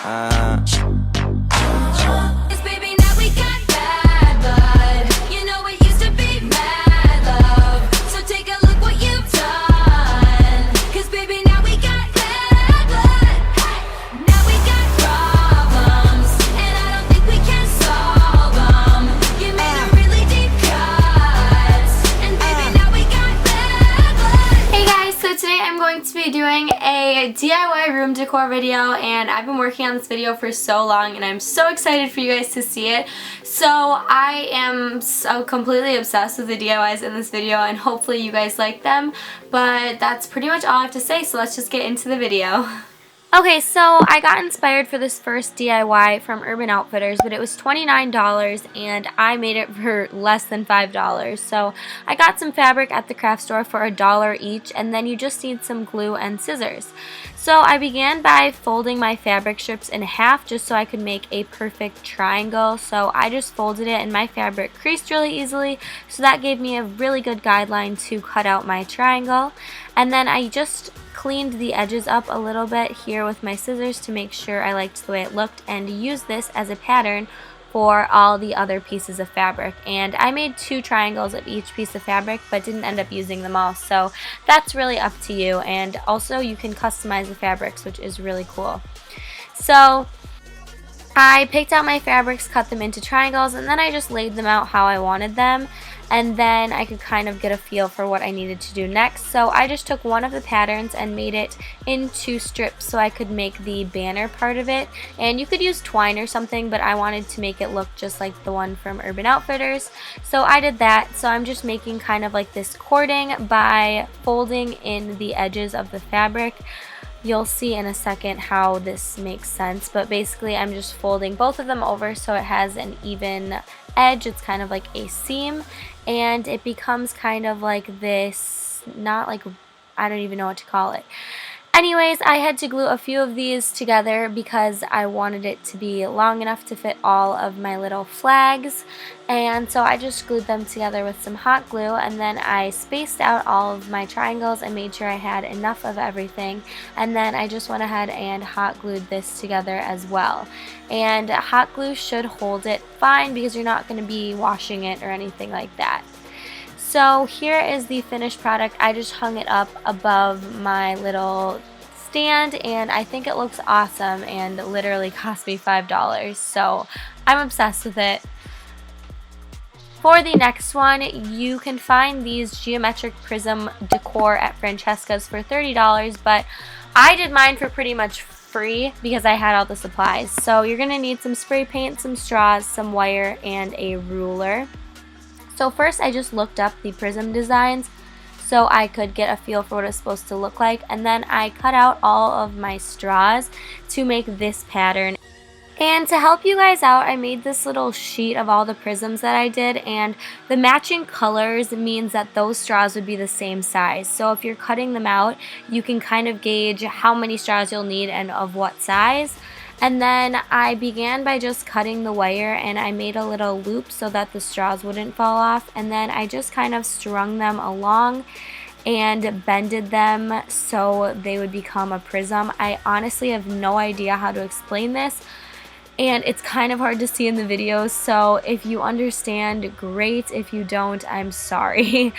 'Cause baby, now we got bad blood. You know it used to be mad love. So take a look what you've done. 'Cause baby, now we got bad blood. Hey! Now we got problems, and I don't think we can solve them. You made a really deep cut, and baby, now we got bad blood. Hey guys, so today I'm going to be doing a DIY room decor video, and I've been working on this video for so long and I'm so excited for you guys to see it. So I am so completely obsessed with the DIYs in this video, and hopefully you guys like them, but that's pretty much all I have to say, so let's just get into the video. Okay, so I got inspired for this first DIY from Urban Outfitters, but it was $29 and I made it for less than $5. So I got some fabric at the craft store for $1 each, and then you just need some glue and scissors. So I began by folding my fabric strips in half just so I could make a perfect triangle. So I just folded it and my fabric creased really easily, so that gave me a really good guideline to cut out my triangle. And then I just cleaned the edges up a little bit here with my scissors to make sure I liked the way it looked, and used this as a pattern for all the other pieces of fabric. And I made 2 triangles of each piece of fabric but didn't end up using them all, so that's really up to you. And also you can customize the fabrics, which is really cool. So I picked out my fabrics, cut them into triangles, and then I just laid them out how I wanted them. And then I could kind of get a feel for what I needed to do next. So I just took one of the patterns and made it into strips so I could make the banner part of it. And you could use twine or something, but I wanted to make it look just like the one from Urban Outfitters. So I did that. So I'm just making kind of like this cording by folding in the edges of the fabric. You'll see in a second how this makes sense, but basically I'm just folding both of them over so it has an even edge. It's kind of like a seam, and it becomes kind of like this, not like, I don't even know what to call it. Anyways, I had to glue a few of these together because I wanted it to be long enough to fit all of my little flags, and so I just glued them together with some hot glue, and then I spaced out all of my triangles and made sure I had enough of everything, and then I just went ahead and hot glued this together as well. And hot glue should hold it fine because you're not going to be washing it or anything like that. So here is the finished product. I just hung it up above my little stand, and I think it looks awesome, and literally cost me $5. So I'm obsessed with it. For the next one, you can find these geometric prism decor at Francesca's for $30, but I did mine for pretty much free because I had all the supplies. So you're going to need some spray paint, some straws, some wire, and a ruler. So first I just looked up the prism designs so I could get a feel for what it's supposed to look like, and then I cut out all of my straws to make this pattern. And to help you guys out, I made this little sheet of all the prisms that I did, and the matching colors means that those straws would be the same size. So if you're cutting them out, you can kind of gauge how many straws you'll need and of what size. And then I began by just cutting the wire, and I made a little loop so that the straws wouldn't fall off, and then I just kind of strung them along and bended them so they would become a prism. I honestly have no idea how to explain this, and it's kind of hard to see in the videos, so if you understand, great. If you don't, I'm sorry.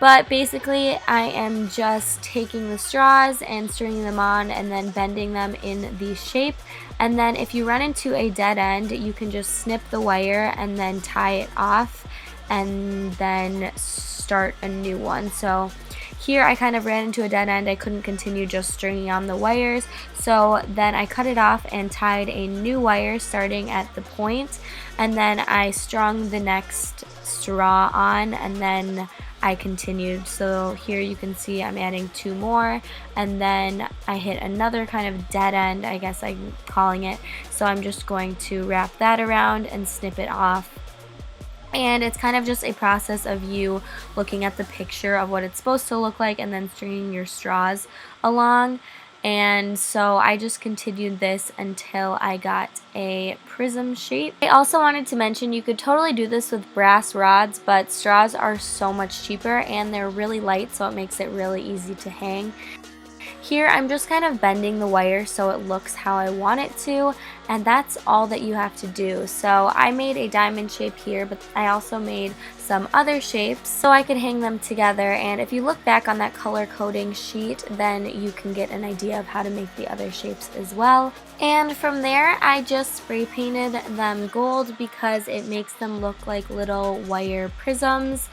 But basically, I am just taking the straws and stringing them on and then bending them in the shape. And then if you run into a dead end, you can just snip the wire and then tie it off and then start a new one. So here I kind of ran into a dead end. I couldn't continue just stringing on the wires. So then I cut it off and tied a new wire starting at the point. And then I strung the next straw on, and then I continued. So here you can see I'm adding 2 more, and then I hit another kind of dead end, I guess I'm calling it. So I'm just going to wrap that around and snip it off. And it's kind of just a process of you looking at the picture of what it's supposed to look like and then stringing your straws along. And so I just continued this until I got a prism shape. I also wanted to mention you could totally do this with brass rods, but straws are so much cheaper and they're really light, so it makes it really easy to hang. Here I'm just kind of bending the wire so it looks how I want it to, and that's all that you have to do. So I made a diamond shape here, but I also made some other shapes so I could hang them together, and if you look back on that color coding sheet, then you can get an idea of how to make the other shapes as well. And from there I just spray painted them gold because it makes them look like little wire prisms,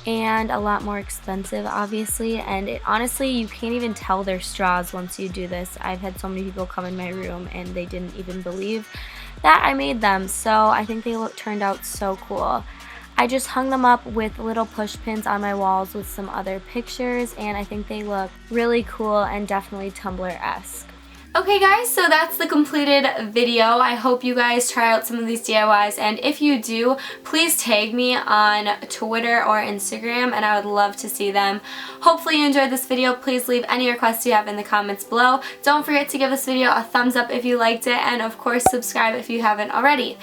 and a lot more expensive obviously, and honestly you can't even tell they're straws once you do this. I've had so many people come in my room and they didn't even believe that I made them, so I think they turned out so cool. I just hung them up with little push pins on my walls with some other pictures, and I think they look really cool and definitely Tumblr-esque. Okay guys, so that's the completed video. I hope you guys try out some of these DIYs, and if you do, please tag me on Twitter or Instagram and I would love to see them. Hopefully you enjoyed this video. Please leave any requests you have in the comments below. Don't forget to give this video a thumbs up if you liked it, and of course subscribe if you haven't already.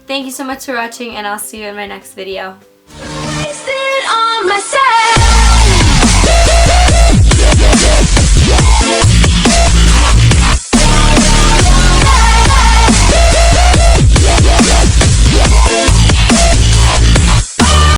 Thank you so much for watching, and I'll see you in my next video. Wasted on myself.